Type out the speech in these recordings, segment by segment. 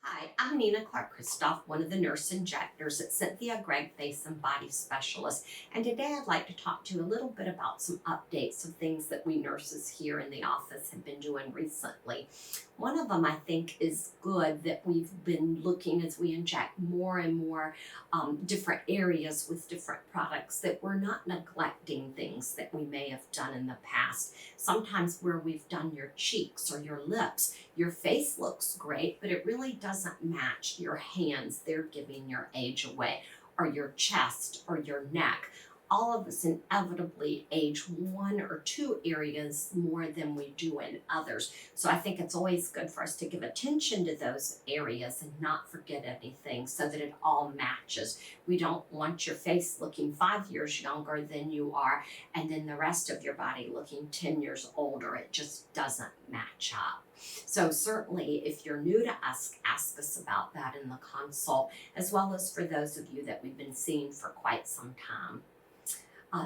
Hi, I'm Nina Clark-Christoph, one of the nurse injectors at Cynthia Gregg Face and Body Specialist. And today I'd like to talk to you a little bit about some updates of things that we nurses here in the office have been doing recently. One of them I think is good that we've been looking as we inject more and more different areas with different products, that we're not neglecting things that we may have done in the past. Sometimes where we've done your cheeks or your lips, your face looks great, but it really doesn't match your hands. They're giving your age away, or your chest or your neck. All of us inevitably age one or two areas more than we do in others. So I think it's always good for us to give attention to those areas and not forget anything so that it all matches. We don't want your face looking 5 years younger than you are and then the rest of your body looking 10 years older. It just doesn't match up. So certainly if you're new to us, ask us about that in the consult, as well as for those of you that we've been seeing for quite some time.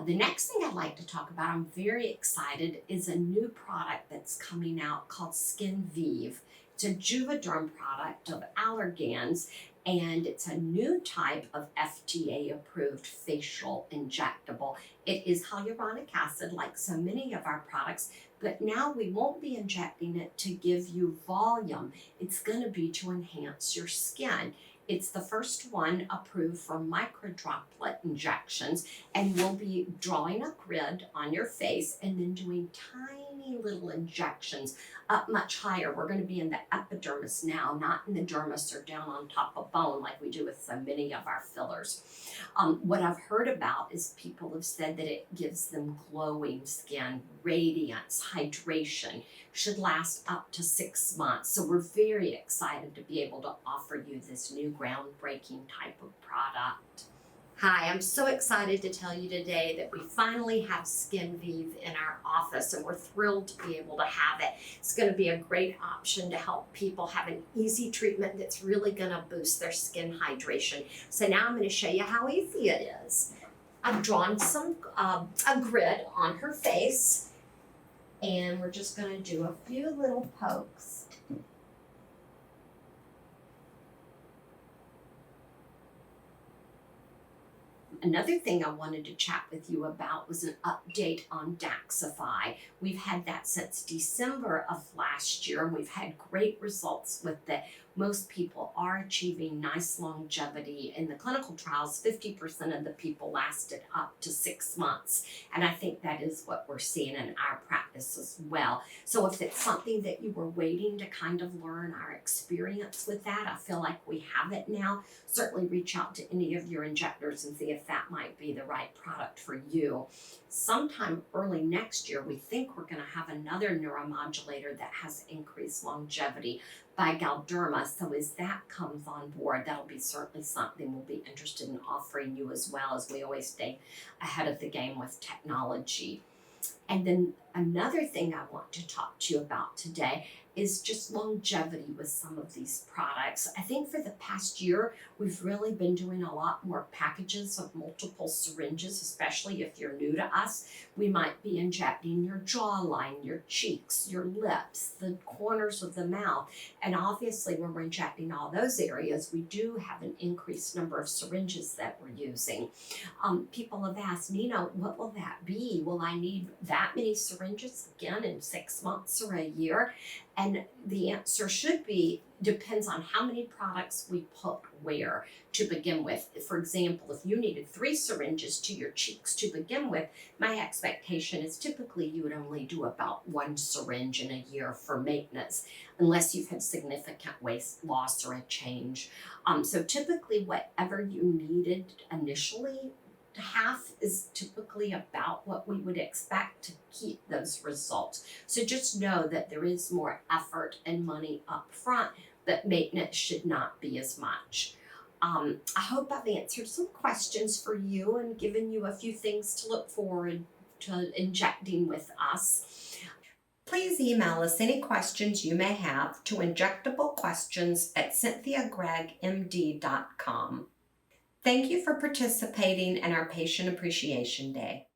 The next thing I'd like to talk about, I'm very excited, is a new product that's coming out called Skin Vive. It's a Juvederm product of Allergan's, and it's a new type of FDA-approved facial injectable. It is hyaluronic acid, like so many of our products, but now we won't be injecting it to give you volume. It's going to be to enhance your skin. It's the first one approved for microdroplet injections, and we'll be drawing a grid on your face and then doing tiny little injections up much higher. We're going to be in the epidermis now, not in the dermis or down on top of bone like we do with so many of our fillers. What I've heard about is people have said that it gives them glowing skin, radiance, hydration, should last up to 6 months. So we're very excited to be able to offer you this new groundbreaking type of product. Hi, I'm so excited to tell you today that we finally have Skin Vive in our office, and we're thrilled to be able to have it. It's going to be a great option to help people have an easy treatment that's really going to boost their skin hydration. So now I'm going to show you how easy it is. I've drawn a grid on her face, and we're just going to do a few little pokes. Another thing I wanted to chat with you about was an update on Daxxify. We've had that since December of last year, and we've had great results with it. Most people are achieving nice longevity. In the clinical trials, 50% of the people lasted up to 6 months. And I think that is what we're seeing in our practice as well. So if it's something that you were waiting to kind of learn our experience with that, I feel like we have it now. Certainly reach out to any of your injectors and see if that might be the right product for you. Sometime early next year, we think we're going to have another neuromodulator that has increased longevity by Galderma. So as that comes on board, that'll be certainly something we'll be interested in offering you as well, as we always stay ahead of the game with technology. And then another thing I want to talk to you about today is just longevity with some of these products. I think for the past year, we've really been doing a lot more packages of multiple syringes, especially if you're new to us. We might be injecting your jawline, your cheeks, your lips, the corners of the mouth. And obviously when we're injecting all those areas, we do have an increased number of syringes that we're using. People have asked, Nina, what will that be? Will I need that many syringes again in 6 months or a year? And the answer should be, depends on how many products we put where to begin with. For example, if you needed 3 syringes to your cheeks to begin with, my expectation is typically you would only do about 1 syringe in a year for maintenance, unless you've had significant weight loss or a change. So typically whatever you needed initially, half is typically about what we would expect to keep those results. So just know that there is more effort and money up front, but maintenance should not be as much. I hope I've answered some questions for you and given you a few things to look forward to injecting with us. Please email us any questions you may have to injectablequestions@cynthiagreggmd.com. Thank you for participating in our Patient Appreciation Day.